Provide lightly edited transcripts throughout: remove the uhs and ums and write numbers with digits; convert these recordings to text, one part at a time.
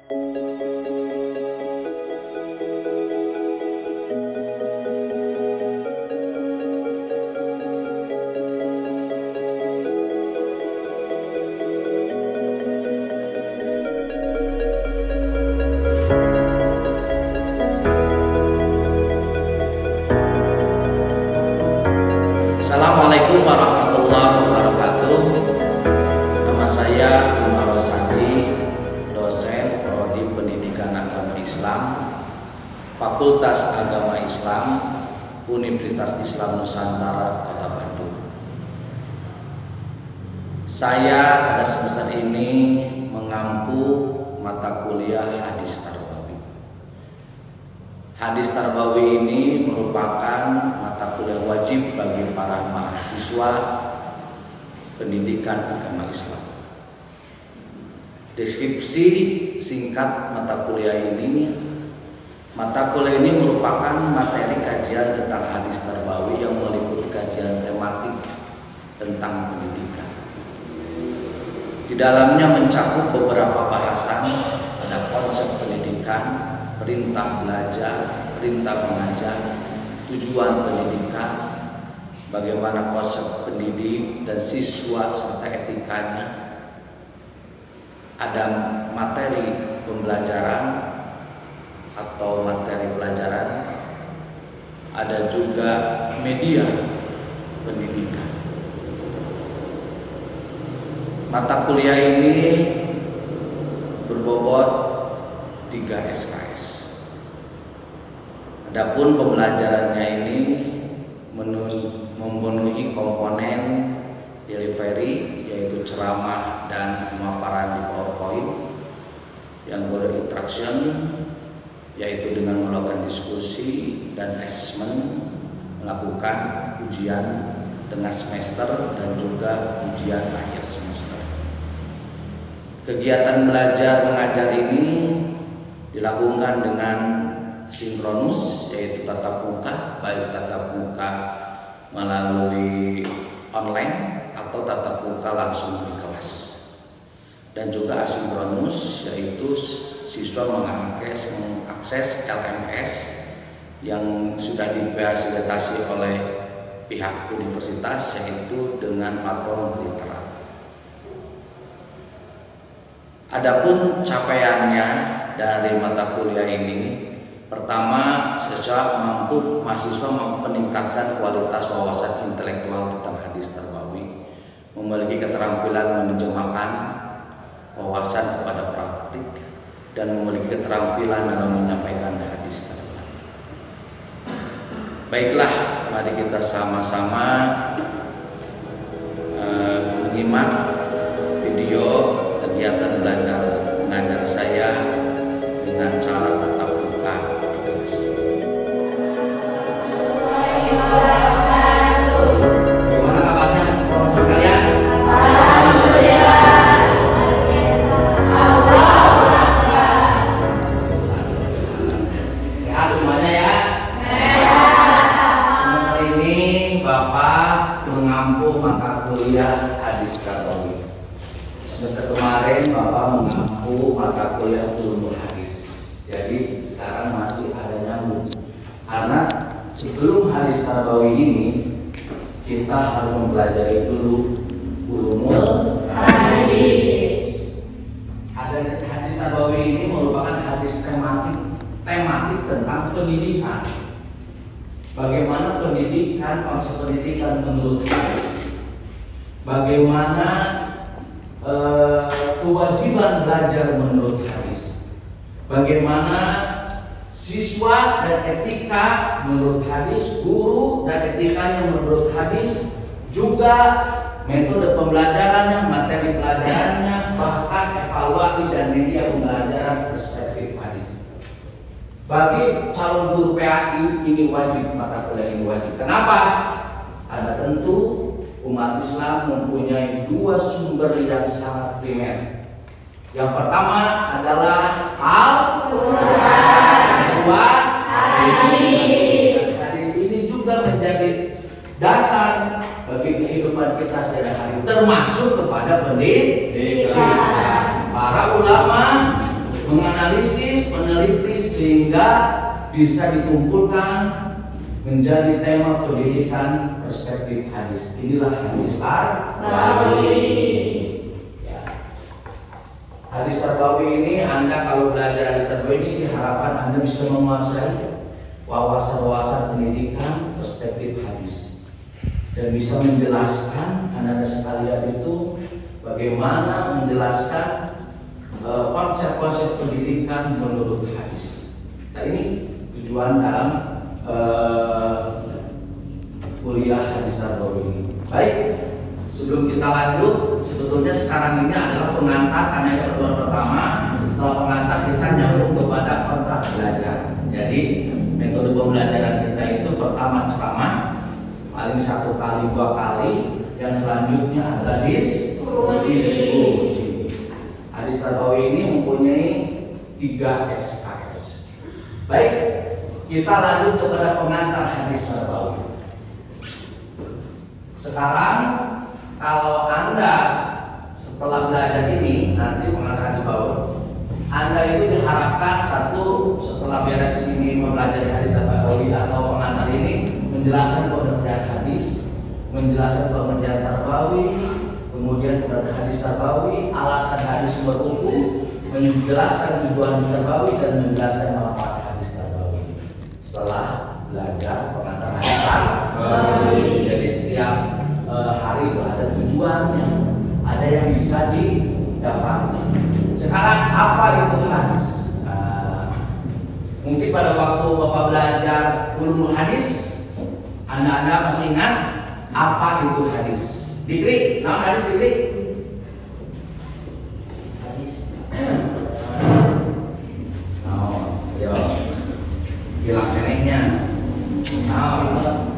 Assalamualaikum warahmatullahi wabarakatuh. Nama saya Umar Rosadi, dosen Prodi Pendidikan Agama Islam, Fakultas Agama Islam, Universitas Islam Nusantara, Kota Bandung. Saya pada semester ini mengampu mata kuliah Hadis Tarbawi. Hadis Tarbawi ini merupakan mata kuliah wajib bagi para mahasiswa pendidikan agama Islam. Deskripsi singkat mata kuliah ini merupakan materi kajian tentang hadis Tarbawi yang meliputi kajian tematik tentang pendidikan. Di dalamnya mencakup beberapa bahasan, ada konsep pendidikan, perintah belajar, perintah mengajar, tujuan pendidikan, bagaimana konsep pendidik dan siswa serta etikanya. Ada materi pembelajaran atau materi pelajaran, ada juga media pendidikan. Mata kuliah ini berbobot 3 SKS. Adapun pembelajarannya ini memenuhi komponen delivery, yaitu ceramah dan pemaparan di PowerPoint, yang kedua interaction, yaitu dengan melakukan diskusi dan assessment, melakukan ujian tengah semester dan juga ujian akhir semester. Kegiatan belajar mengajar ini dilakukan dengan sinkronus, yaitu tatap muka, baik tatap muka melalui online atau tatap muka langsung di kelas, dan juga asinkronus, yaitu siswa mengakses LMS yang sudah difasilitasi oleh pihak universitas, yaitu dengan platform Litera. Adapun capaiannya dari mata kuliah ini, pertama, mahasiswa meningkatkan kualitas wawasan intelektual tentang hadis Tarbawi, memiliki keterampilan menerjemahkan wawasan kepada praktik, dan memiliki keterampilan dalam menyampaikan hadis Tarbawi. Baiklah, mari kita sama-sama menyimak video kegiatan belajar mengajar saya dengan cara tatap muka di kelas. Bagaimana kabarnya teman-teman sekalian? Alhamdulillah. Sehat semuanya ya? Sehat. Semester ini Bapak mengampu mata kuliah hadis Tarbawi. Semester kemarin Bapak mengampu mata kuliah ulumul hadis. Jadi sekarang masih ada nyambung. Karena sebelum hadis Tarbawi ini kita harus mempelajari dulu ulumul hadis. Hadis Tarbawi ini merupakan hadis tematik tentang pendidikan. Bagaimana pendidikan, konsep pendidikan menurut hadis. Bagaimana kewajiban belajar menurut hadis, bagaimana siswa dan etika menurut hadis, guru dan etikanya menurut hadis, juga metode pembelajarannya, materi pelajarannya, bahkan evaluasi dan media pembelajaran perspektif hadis. Bagi calon guru PAI ini wajib, mata kuliah ini wajib. Kenapa? Karena tentu umat Islam mempunyai 2 sumber yang sangat primer. Yang pertama adalah Al-Quran, yang kedua hadis. Hadis ini juga menjadi dasar bagi kehidupan kita sehari-hari, termasuk kepada pendidikan. Para ulama menganalisis, meneliti sehingga bisa dikumpulkan menjadi tema pendidikan perspektif hadis. Inilah hadis tarbawi. Ya. Hadis tarbawi ini Anda kalau belajar hadis tarbawi ini diharapkan Anda bisa menguasai wawasan-wawasan pendidikan perspektif hadis dan bisa menjelaskan anak-anak sekalian itu bagaimana menjelaskan konsep-konsep pendidikan menurut hadis. Nah ini tujuan dalam kuliah hadis tarbawi ini. Baik, sebelum kita lanjut, sebetulnya sekarang ini adalah pengantar karena ini pertemuan pertama. Setelah pengantar kita nyambung kepada kontrak belajar. Jadi metode pembelajaran kita itu pertama ceramah, paling 1 kali 2 kali, yang selanjutnya adalah diskusi. Hadis tarbawi ini mempunyai 3 SKS. Baik, kita lanjut kepada pengantar hadis tarbawi. Sekarang kalau Anda setelah belajar ini nanti pengantar hadis tarbawi, Anda itu diharapkan satu setelah beres ini mempelajari hadis tarbawi atau pengantar ini menjelaskan pengertian hadis, menjelaskan pengertian tarbawi, kemudian pengertian hadis tarbawi, alasan hadis sumber hukum, menjelaskan tujuan hadis tarbawi dan menjelaskan manfaat hadis tarbawi. Setelah belajar pengantar hadis tarbawi, jadi setiap hari itu ada tujuannya, ada yang bisa didapatkan. Sekarang apa itu hadis? Mungkin pada waktu Bapak belajar ulumul hadis, Anda masih ingat apa itu hadis? Dikri, nama hadis dikri? Hadis. Oh, ya. Hilang neneknya. Oh.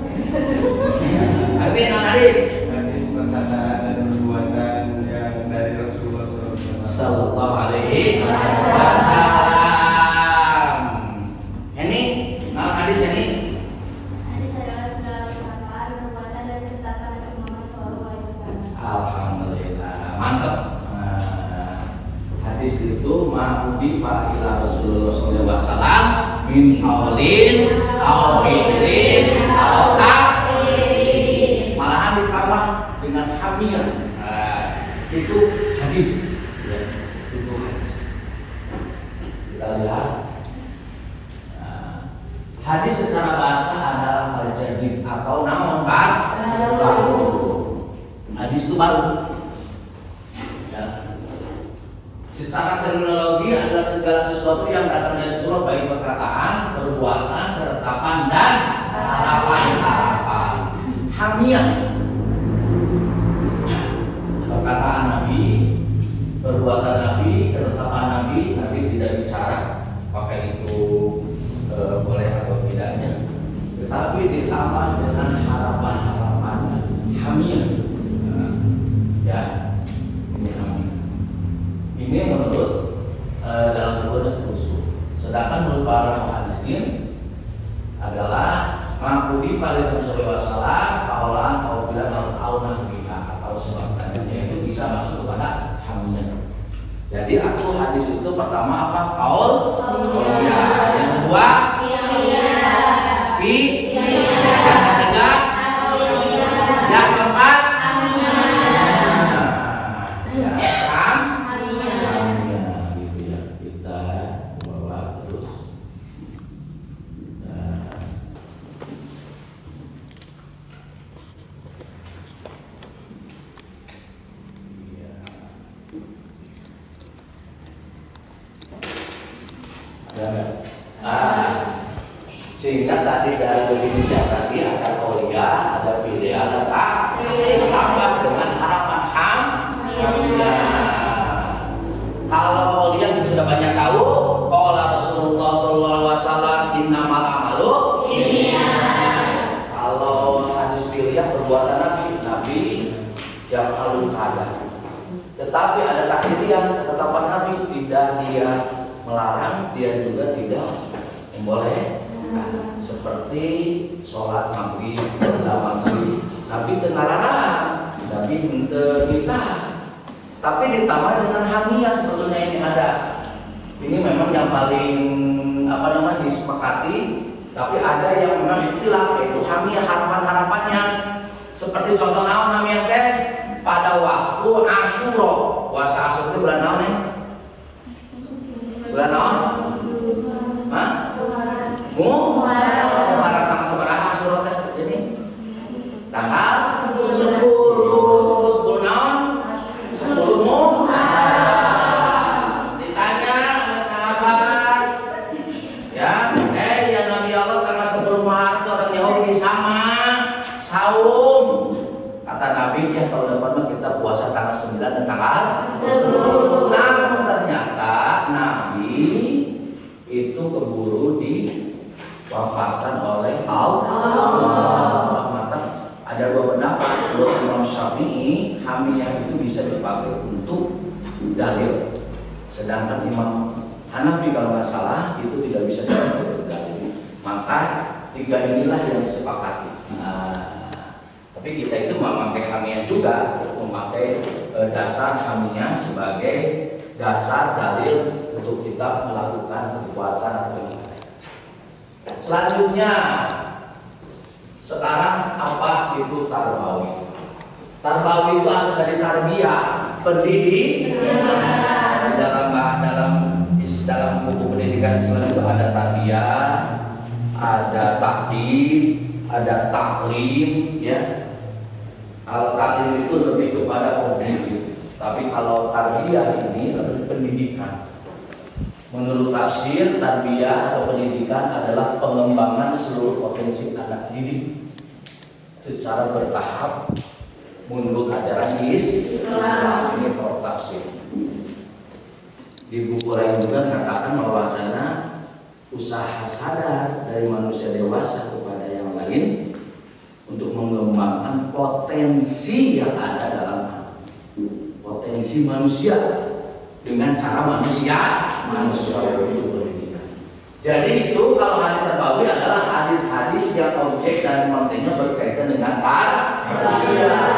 Tapi nama hadis? Hadis perkataan dan perbuatan yang dari Rasulullah Sallallahu Alaihi Wasallam. Ini nama hadis ini? Alhamdulillah, mantap. Hadis itu ma'udi ila Rasulullah SAW min qaulin au fi'lin au taqrir. Malahan ditambah dengan hamiyah. Itu hadis. Ya, itu hadis. Kita lihat. Hadis secara bahasa adalah al-jadid atau namun baru. Hadis itu baru. Ya. Secara terminologi adalah segala sesuatu yang datang dari Rasulullah, baik perkataan, perbuatan, ketetapan dan harapan. Hamiyah. Perkataan Nabi, perbuatan Nabi, ketetapan Nabi tidak bicara apakah itu boleh atau tidaknya, tetapi ditambah dengan harapan-harapan. Hamiyah. Ya, ini hamiyah. Ini menurut dalam buku usul. Sedangkan menurut para muhaddisin adalah ma'qudi pada Rasulullah SAW kaulan au bilan au nahwiha atau semaksanya, itu bisa masuk kepada hamiyah. Jadi aku hadis itu pertama apa? Qaul. Ya. Yang kedua fi. Yang ketiga yang keempat sehingga tadi dari definisi tadi ada kolia, ada filia, ada takdir, ditambah dengan harapan hamiyah. Kalau kolia kita sudah banyak tahu, qala Rasulullah sallallahu alaihi wasallam innamal amalu binniyat. Kalau hadis filia perbuatan Nabi yang paling ada. Tetapi ada takdiriyah, ketetapan Nabi, tidak dia melarang, dia juga tidak membolehkan. Seperti sholat maghrib, Nabi tengarana, Nabi minta, tapi ditambah dengan hamiyah sebetulnya ini ada. Ini memang paling disepakati, tapi ada yang memang ikhtilaf, yaitu hamiyah harapan-harapannya. Seperti contoh naon hamiyah teh pada waktu Asyura. Puasa Asyura itu bulan naon nih? Bulan naon? Hah? Muharram tanggal sabaraha Asyura teh? Jadi tanggal 10 naon? 10 Muharram. Ditanya oleh sahabat, ya Nabi Allah tanggal 10 Muharram itu orang Yahudi sama saum. Kata Nabi, ya tahun depan kita puasa tanggal 9 dan tanggal 10. Namun ternyata Nabi itu keburu diwafatkan oleh Allah. Maka ada dua pendapat. Menurut Imam Syafi'i, hamiyah itu bisa dipakai untuk dalil. Sedangkan Imam Hanafi kalau nggak salah itu tidak bisa dipakai untuk dalil. Maka tiga inilah yang disepakati. Tapi kita itu memakai hamiyah juga, memakai dasar hamiyah sebagai dasar dalil untuk kita melakukan perbuatan atau ibadah. Selanjutnya, sekarang apa itu tarbawi? Tarbawi itu asal dari tarbiyah, pendidikan. Dalam buku pendidikan Islam itu ada tarbiyah, ada takdim, ada taklim, ya. Kalau taklim itu lebih kepada pendidik, tapi kalau tarbiyah ini lebih pendidikan. Menurut tafsir, tarbiyah atau pendidikan adalah pengembangan seluruh potensi anak didik secara bertahap menurut ajaran Islam. Ini menurut tafsir. Di buku lain juga katakan bahwasanya usaha sadar dari manusia dewasa kepada yang lain untuk mengembangkan potensi yang ada dalam potensi manusia dengan cara manusia itu pendidikan. Jadi itu kalau hadis tarbawi adalah hadis-hadis yang objek dan kontennya berkaitan dengan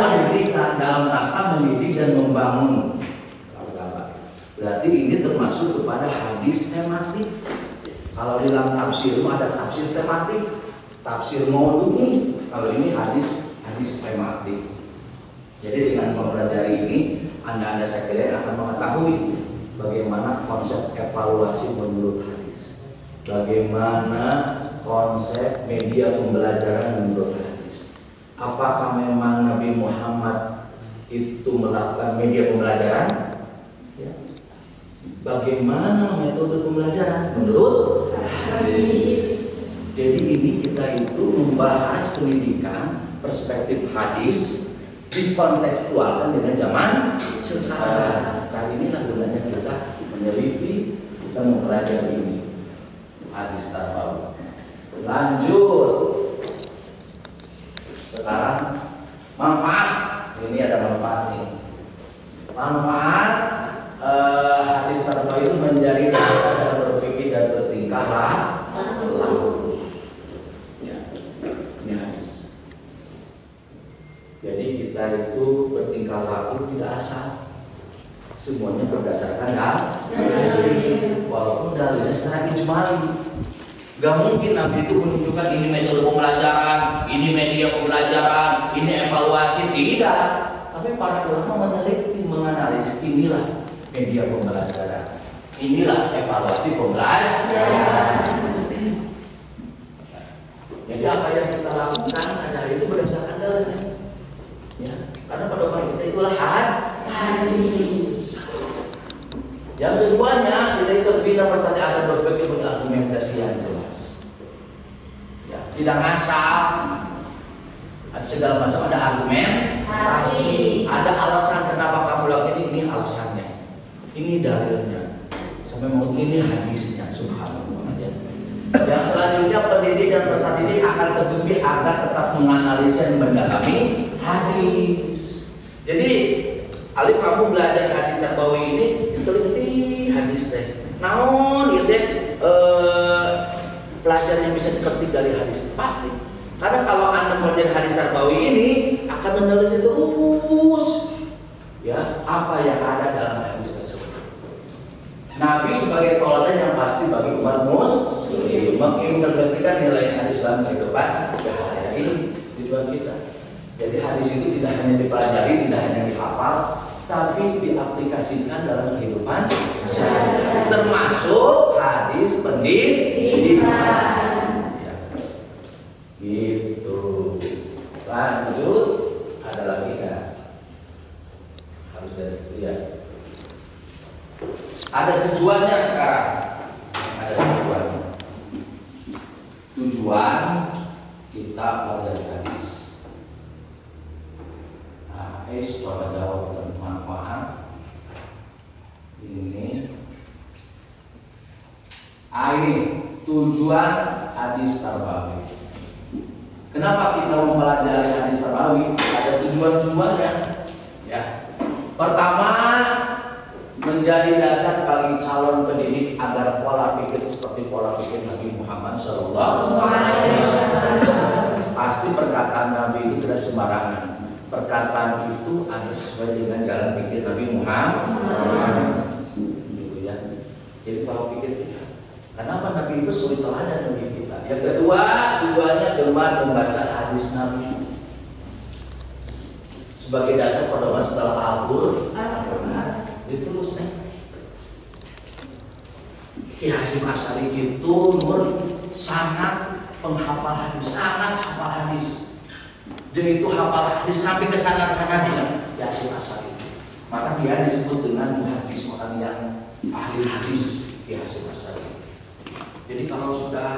pendidikan dalam rangka mendidik dan membangun. Berarti ini termasuk kepada hadis tematik. Kalau di dalam tafsir itu ada tafsir tematik, tafsir maudhu'i. Kalau ini hadis tematik. Jadi dengan mempelajari ini, anda sekalian akan mengetahui bagaimana konsep evaluasi menurut hadis, bagaimana konsep media pembelajaran menurut hadis. Apakah memang Nabi Muhammad itu melakukan media pembelajaran? Ya. Bagaimana metode pembelajaran menurut hadis? Jadi ini kita itu membahas pendidikan perspektif hadis dikontekstualkan dengan zaman sekarang. Kali ini gunanya kita meneliti, kita mempelajari ini hadis tarbawi. Lanjut. Sekarang manfaat. Ini ada manfaat nih. Manfaat hadis tarbawi itu menjadi dasar dalam berpikir dan bertingkah laku. Jadi kita itu bertingkah laku tidak asal, semuanya berdasarkan dalil. Walaupun dalilnya secara ijmali, gak mungkin Nabi itu menunjukkan ini metode pembelajaran, ini media pembelajaran, ini evaluasi, tidak. Tapi para ulama meneliti, menganalisis, inilah media pembelajaran, inilah evaluasi pembelajaran. Jadi apa yang kita lakukan sadar itu berdasarkan dalilnya. Ya, karena pedoman kita itulah hadis. Yang keduanya, kita itu bina pasti akan berpikir berargumentasi yang jelas. Ya, tidak ngasal. Ada segala macam, ada argumentasi, ada alasan kenapa kamu lakukan ini alasannya, ini dalilnya, sampai mau ini hadisnya, subhanallah. Ya. Yang selanjutnya pendidik dan peserta didik akan terbimbing agar tetap menganalisa dan mendalami hadis. Jadi, alif kamu belajar hadis tarbawi ini diteliti hadis teh. Naon gitu ya? Pelajaran yang bisa dipetik dari hadis pasti. Karena kalau Anda belajar hadis tarbawi ini akan meneliti terus ya apa yang ada dalam hadis tersebut. Nabi sebagai teladan yang pasti bagi umat muslim, mengimplementasikan nilai hadis dalam kehidupan sehari-hari tujuan kita. Jadi hadis itu tidak hanya dipelajari, tidak hanya dihafal, tapi diaplikasikan dalam kehidupan sehari-hari, termasuk hadis pendidikan. Ya. Gitu. Lanjut, ada lagi nggak? Harus dari situ ya. Ada tujuannya sekarang. Ada tujuannya. Tujuan kita belajar hadis. Nah, coba jawab teman-teman. Ini tujuan hadis tarbawi. Kenapa kita mempelajari hadis tarbawi? Ada tujuan-tujuannya. Ya. Pertama, menjadi dasar bagi calon pendidik agar pola pikir seperti pola pikir Nabi Muhammad SAW. Pasti perkataan Nabi itu tidak sembarangan. Perkataan itu hanya sesuai dengan jalan pikir Nabi Muhammad. Gitu ya. Jadi pola pikir kita. Kenapa Nabi itu suri teladan bagi kita? Yang kedua, tujuannya gemar membaca hadis Nabi sebagai dasar pedoman setelah Al-Qur'an. Itu terus Ki Hasyim Asy'ari itu sangat penghafal hadis, sangat hafal hadis. Dia itu hafal hadis sampai ke sana-sana dengan Ki Hasyim Asy'ari. Maka dia disebut dengan muhaddis, orang yang ahli hadis, Ki Hasyim Asy'ari. Jadi kalau sudah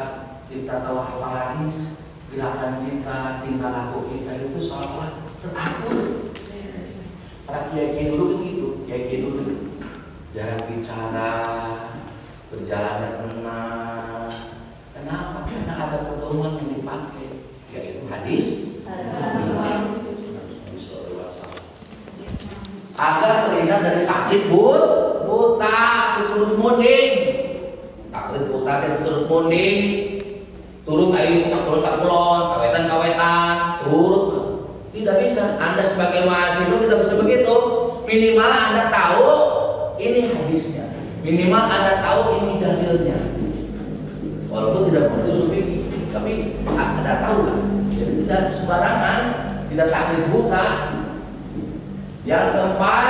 kita tahu hafal hadis, gerakan kita, tingkah laku kita itu seolah teratur. Para kiai dulu begitu, kiai dulu jangan bicara, berjalan tenang. Kenapa? Karena ada pedoman yang dipakai, yaitu hadis. Agar terhindar dari taklid buta, turun munding. Taklid buta dan turun munding. Turun kayu tak kulon, kawetan, turun. Tidak bisa. Anda sebagai mahasiswa tidak bisa begitu. Minimal Anda tahu ini hadisnya. Minimal Anda tahu ini dalilnya. Walaupun tidak mengerti fikih, tapi Anda tahu lah. Jadi tidak sembarangan, tidak taklid buta. Yang keempat,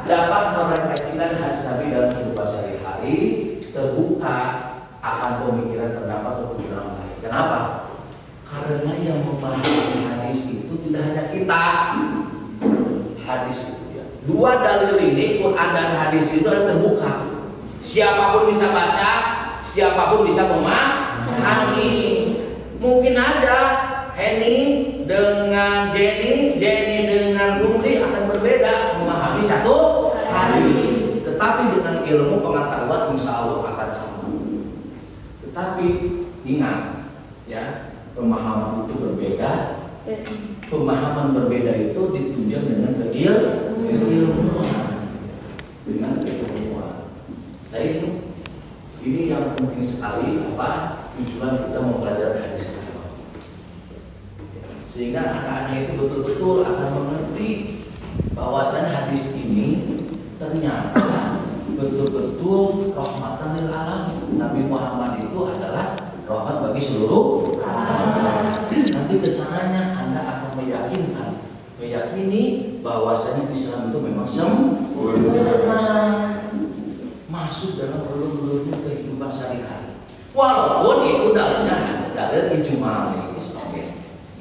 dapat merefleksikan hadis Nabi dalam kehidupan sehari-hari, terbuka akan pemikiran pendapat atau pemikiran lain. Kenapa? Karena yang memahami hadis itu tidak hanya kita. Hadis itu ya. Dua dalil ini, Quran dan hadis itu adalah terbuka. Siapapun bisa baca, siapapun bisa memahami. Mungkin aja Henny dengan Jenny dengan Rumli akan berbeda memahami satu hadis. Tetapi dengan ilmu pengetahuan insya Allah akan sama. Tetapi ingat ya, pemahaman itu berbeda. Pemahaman berbeda itu ditunjang dengan keilmuan. Nah ini yang penting sekali tujuan kita mempelajari hadis Nabi. Sehingga anak-anak itu betul-betul akan mengerti bahwasannya hadis ini ternyata betul-betul rahmatan lil alamin. Nabi Muhammad itu adalah rahmat bagi seluruh alam. Nanti kesananya Anda akan meyakini bahwasanya Islam itu memang sempurna, masuk dalam ulum-ulum kehidupan sehari-hari. Walaupun itu dalil ijma' Islam,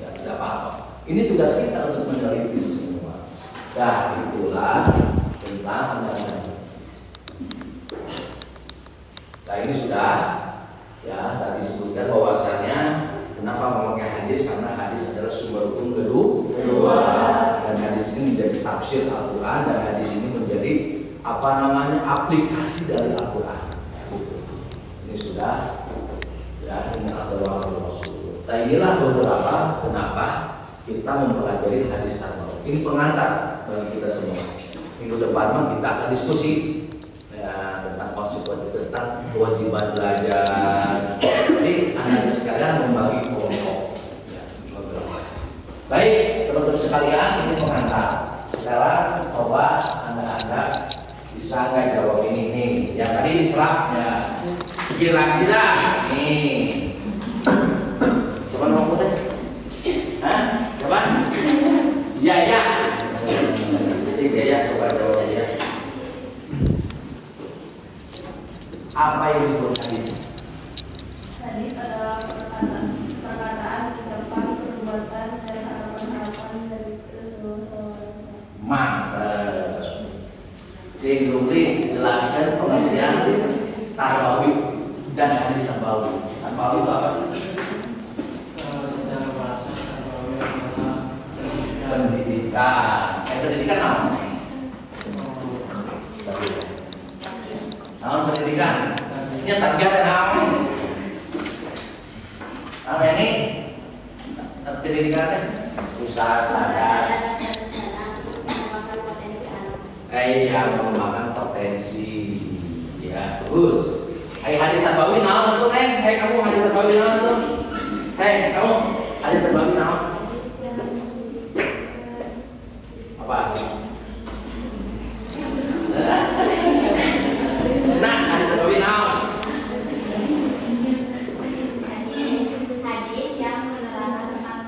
ya tidak apa-apa. Ini tugas kita untuk meneliti semua. Nah, itulah tentang hadis. Nah, ini sudah ya tadi disebutkan bahwasanya kenapa memakai hadis, karena hadis adalah sumber hukum kedua, dan hadis ini menjadi tafsir Al-Quran, dan hadis ini menjadi aplikasi dari Al-Quran. Ini sudah ya, ini adalah Rasul. Nah, inilah beberapa kenapa kita mempelajari hadis Nabi. Ini pengantar bagi kita semua. Minggu depan kita akan diskusi ya, tentang konsekuensi, tentang kewajiban belajar. Jadi anak sekalian membagi kelompok. Ya, baik, teman-teman sekalian, ini pengantar. Sekarang coba Anda Bisa nggak jawab ini nih? Yang tadi diserap ya. Kira-kira nih. Siapa nama kamu teh? Hah? Siapa? Iya ya. Jadi ya coba jawab aja. Apa yang disebut hadis? Hadis adalah perkataan, ucapan, perbuatan, dan harapan-harapan dari Rasulullah. Mantap. Cing Rumli jelaskan pengertian tarbawi dan hadis tarbawi. Tarbawi itu apa sih? Secara bahasa tarbawi adalah Pendidikan. Pendidikan apa? Nah, pendidikan. Ini target apa? Apa ini? Pendidikannya usaha sadar. Yang mengembangkan potensi, ya terus. Hai hadis tarbawi naon tuh neng? Hai kamu hadis tarbawi naon tuh? Hai kamu hadis tarbawi naon? Apa? Nah hadis tarbawi naon? Hadis yang menerangkan tentang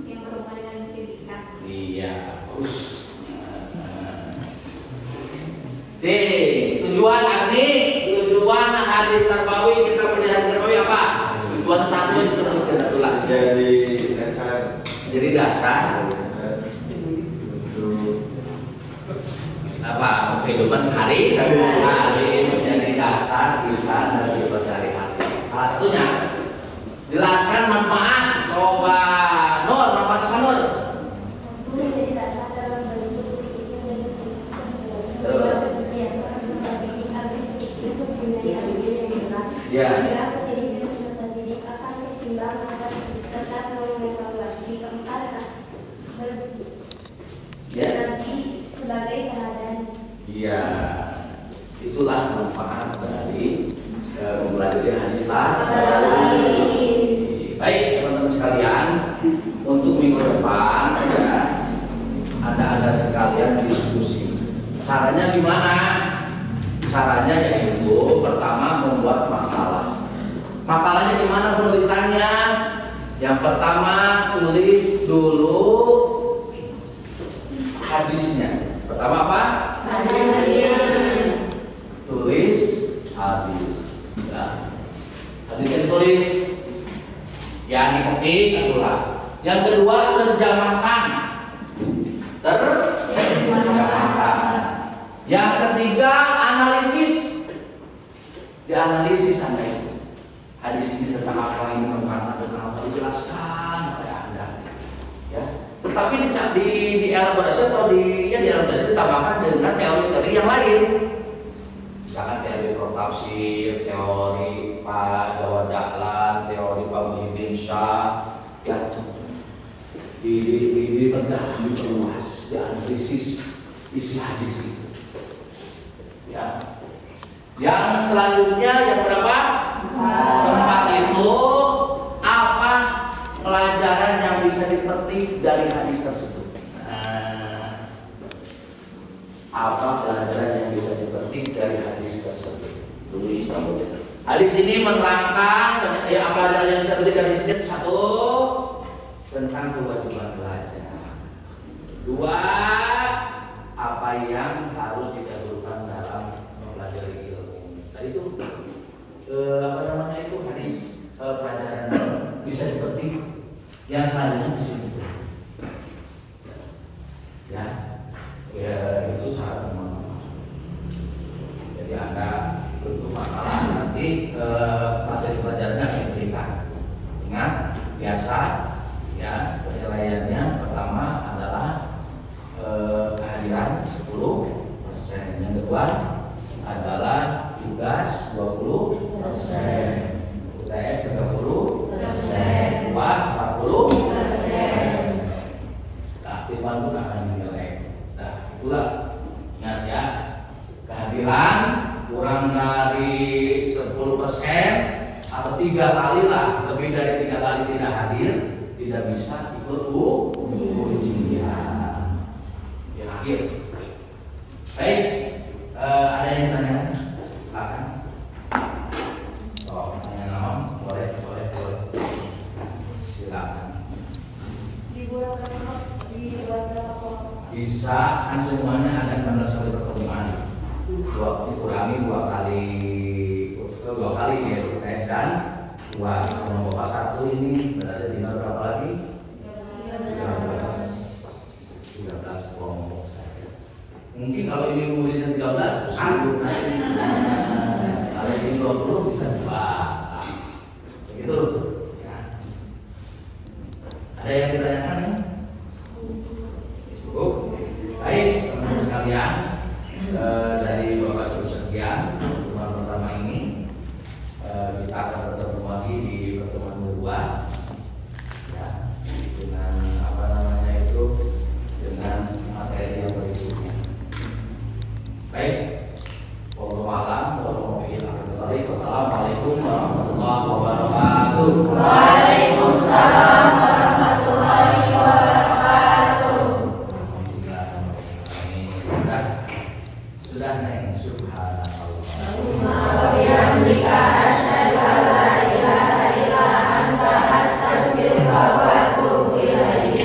yang berhubungan dengan pendidikan. Iya, terus. C. Tujuan hadis tarbawi, kita punya hadis tarbawi apa? Tujuan satu disebut kebetulan. Jadi dasar untuk apa? Kehidupan sehari-hari menjadi dasar kita dalam kehidupan sehari-hari. Salah satunya jelaskan manfaat. Coba Nur, manfaat apa Nur? Untuk menjadi dasar dalam bentuk Terus? Ya. Ya. Sebagai teladan. Iya. Itulah manfaat dari mempelajari hadis tarbawi. Baik teman-teman sekalian, untuk minggu depan ya ada sekalian diskusi. Caranya gimana? Caranya yaitu pertama membuat makalah. Makalahnya gimana penulisannya? Yang pertama tulis dulu hadisnya. Pertama apa? Tulis hadis. Ya. Hadisnya ditulis. Ya diketik itulah. Yang kedua terjemahkan. Terjemahkan. Yang ketiga analisis. Dianalisis Anda itu. Hadis ini tentang apa, ini tentang apa, dijelaskan oleh Anda. Ya. Tetapi di elaborasi atau di elaborasi ditambahkan dengan teori-teori yang lain. Misalkan teori protafsir, teori Pak Jawad Dahlan, teori Pak Muhyiddin Syah, ya diperdalam, diperluas, dianalisis isi hadis itu. Ya. Yang selanjutnya yang berapa? Keempat itu apa pelajaran yang bisa dipetik dari hadis tersebut? Apa pelajaran yang bisa dipetik dari hadis tersebut? Tulis kamu. Hadis ini menerangkan ya pelajaran yang bisa dipetik dari hadis ini. Satu, tentang kewajiban belajar. Dua, apa yang harus didahulukan dalam mempelajari ilmu. Tadi itu apa namanya itu hadis pelajaran bisa dipetik. Yang selanjutnya di sini. Ya, itu cara memahami. Jadi Anda bentuk makalah nanti materi pelajarannya akan diberikan. Ingat, biasa ya penilaiannya pertama adalah kehadiran 10%. Yang kedua adalah tugas 20%, UTS 30%, UAS 40%. Keaktifan pun akan dinilai. Nah, itulah ingat ya, kehadiran kurang dari 10% atau 3 kali lah, lebih dari 3 kali tidak hadir, tidak bisa ikut ujian. Akhir. Baik, Ada yang tanya? Silakan. Oh, tanya naon? Boleh. Silakan. Dibuat berapa kelompok? Bisa, kan semuanya ada 16 kali pertemuan. Dikurangi 2 kali ya, tes dan 2 sama bapak 1 ini berada tinggal berapa lagi? 13 kelompok saja. Mungkin kalau ini muridnya 13 sanggup nanti. Kalau ini 20 bisa 2. Begitu ya. Ada yang ditanyakan ya? Cukup. Baik teman-teman sekalian, dari Bapak cukup sekian pertemuan pertama ini. Kita akan bertemu lagi di pertemuan kedua ya, dengan dengan materi yang berikutnya. Baik, wassalamualaikum warahmatullahi wabarakatuh. Waalaikumsalam warahmatullahi wabarakatuh. Sudah neng, subhanallah. Wa bihamdika asyhadu an la ilaha illa anta astaghfiruka wa atubu ilaik.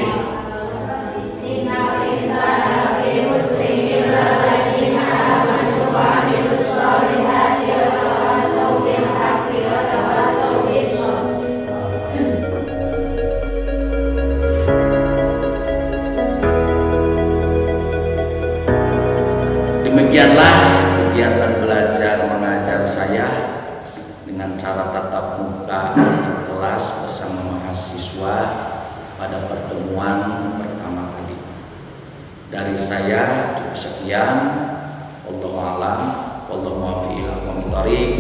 Innal insana lafi khusrin illa alladziina aamanu wa 'amilus sholihati wa tawassaw bil haqqi wa tawassaw bis sabr. Demikianlah kegiatan belajar mengajar saya dengan cara tatap muka di kelas bersama mahasiswa pada pertemuan pertama kali. Dari saya cukup sekian. Wallahu a'lam, wallahu muwaffiq ila aqwamit thoriq.